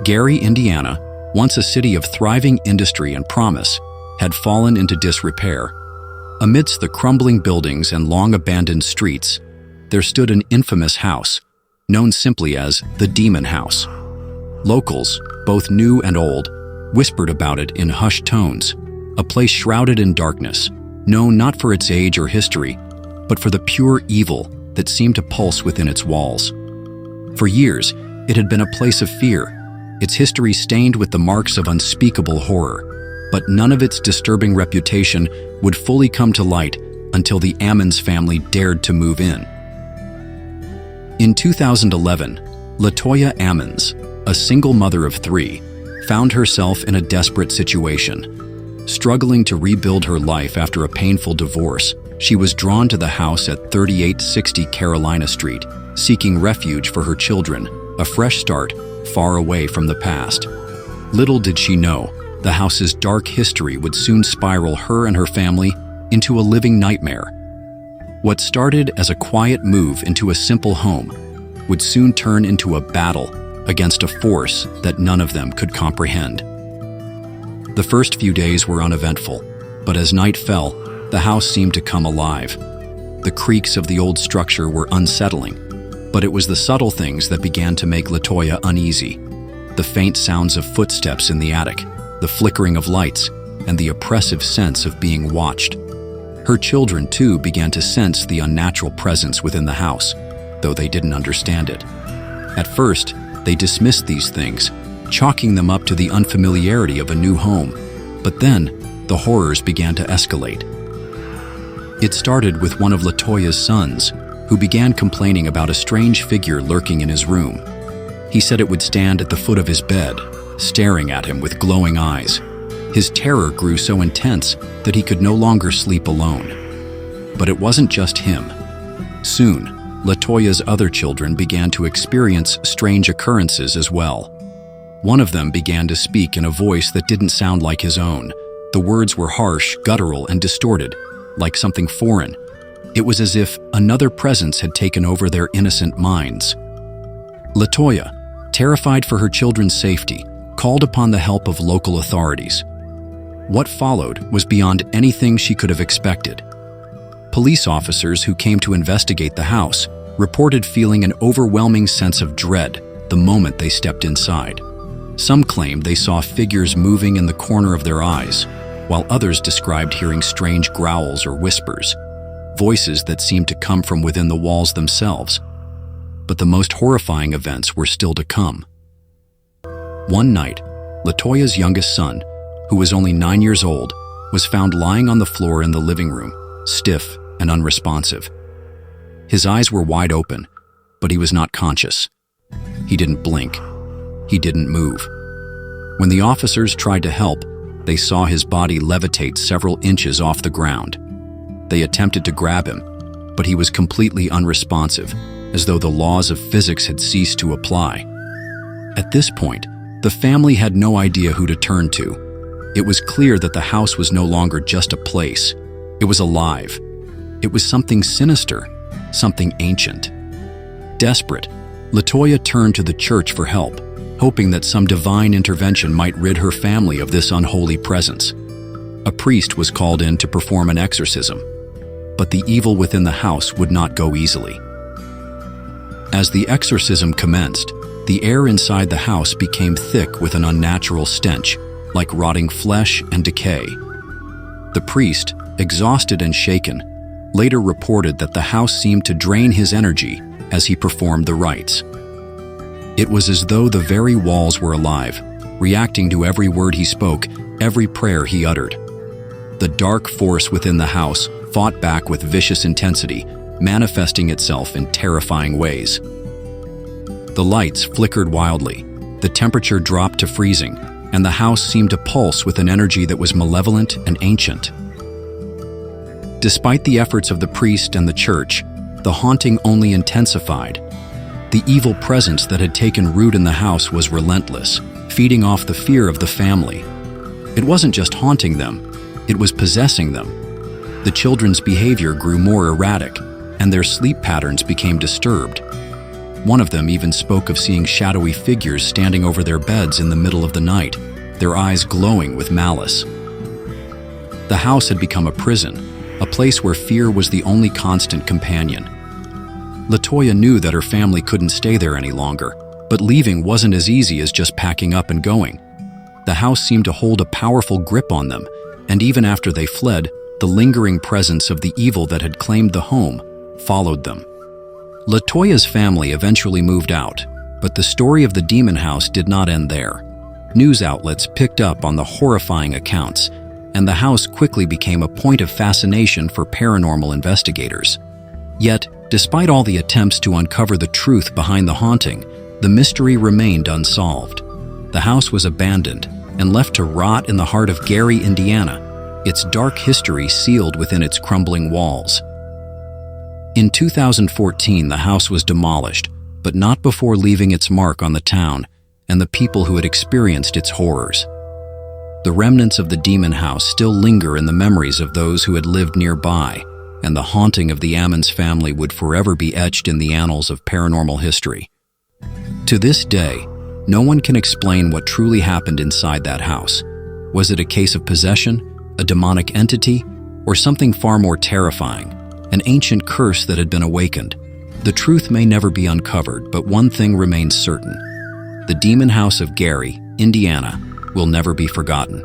Gary, Indiana, once a city of thriving industry and promise, had fallen into disrepair. Amidst the crumbling buildings and long-abandoned streets, there stood an infamous house, known simply as the Demon House. Locals, both new and old, whispered about it in hushed tones, a place shrouded in darkness, known not for its age or history, but for the pure evil that seemed to pulse within its walls. For years, it had been a place of fear, its history stained with the marks of unspeakable horror, but none of its disturbing reputation would fully come to light until the Ammons family dared to move in. In 2011, LaToya Ammons, a single mother of 3, found herself in a desperate situation. Struggling to rebuild her life after a painful divorce, she was drawn to the house at 3860 Carolina Street, seeking refuge for her children, a fresh start, far away from the past. Little did she know, the house's dark history would soon spiral her and her family into a living nightmare. What started as a quiet move into a simple home would soon turn into a battle against a force that none of them could comprehend. The first few days were uneventful, but as night fell, the house seemed to come alive. The creaks of the old structure were unsettling, but it was the subtle things that began to make LaToya uneasy. The faint sounds of footsteps in the attic, the flickering of lights, and the oppressive sense of being watched. Her children, too, began to sense the unnatural presence within the house, though they didn't understand it. At first, they dismissed these things, chalking them up to the unfamiliarity of a new home. But then, the horrors began to escalate. It started with one of LaToya's sons, who began complaining about a strange figure lurking in his room. He said it would stand at the foot of his bed, staring at him with glowing eyes. His terror grew so intense that he could no longer sleep alone. But it wasn't just him. Soon, LaToya's other children began to experience strange occurrences as well. One of them began to speak in a voice that didn't sound like his own. The words were harsh, guttural, and distorted, like something foreign. It was as if another presence had taken over their innocent minds. LaToya, terrified for her children's safety, called upon the help of local authorities. What followed was beyond anything she could have expected. Police officers who came to investigate the house reported feeling an overwhelming sense of dread the moment they stepped inside. Some claimed they saw figures moving in the corner of their eyes, while others described hearing strange growls or whispers, voices that seemed to come from within the walls themselves. But the most horrifying events were still to come. One night, LaToya's youngest son, who was only 9 years old, was found lying on the floor in the living room, stiff and unresponsive. His eyes were wide open, but he was not conscious. He didn't blink. He didn't move. When the officers tried to help, they saw his body levitate several inches off the ground. They attempted to grab him, but he was completely unresponsive, as though the laws of physics had ceased to apply. At this point, the family had no idea who to turn to. It was clear that the house was no longer just a place. It was alive. It was something sinister, something ancient. Desperate, LaToya turned to the church for help, hoping that some divine intervention might rid her family of this unholy presence. A priest was called in to perform an exorcism, but the evil within the house would not go easily. As the exorcism commenced, the air inside the house became thick with an unnatural stench, like rotting flesh and decay. The priest, exhausted and shaken, later reported that the house seemed to drain his energy as he performed the rites. It was as though the very walls were alive, reacting to every word he spoke, every prayer he uttered. The dark force within the house fought back with vicious intensity, manifesting itself in terrifying ways. The lights flickered wildly, the temperature dropped to freezing, and the house seemed to pulse with an energy that was malevolent and ancient. Despite the efforts of the priest and the church, the haunting only intensified. The evil presence that had taken root in the house was relentless, feeding off the fear of the family. It wasn't just haunting them, it was possessing them. The children's behavior grew more erratic, and their sleep patterns became disturbed. One of them even spoke of seeing shadowy figures standing over their beds in the middle of the night, their eyes glowing with malice. The house had become a prison, a place where fear was the only constant companion. LaToya knew that her family couldn't stay there any longer, but leaving wasn't as easy as just packing up and going. The house seemed to hold a powerful grip on them, and even after they fled, the lingering presence of the evil that had claimed the home followed them. LaToya's family eventually moved out, but the story of the demon house did not end there. News outlets picked up on the horrifying accounts, and the house quickly became a point of fascination for paranormal investigators. Yet, despite all the attempts to uncover the truth behind the haunting, the mystery remained unsolved. The house was abandoned and left to rot in the heart of Gary, Indiana, its dark history sealed within its crumbling walls. In 2014, the house was demolished, but not before leaving its mark on the town and the people who had experienced its horrors. The remnants of the demon house still linger in the memories of those who had lived nearby, and the haunting of the Ammons family would forever be etched in the annals of paranormal history. To this day, no one can explain what truly happened inside that house. Was it a case of possession, a demonic entity, or something far more terrifying, an ancient curse that had been awakened? The truth may never be uncovered, but one thing remains certain. The demon house of Gary, Indiana, will never be forgotten.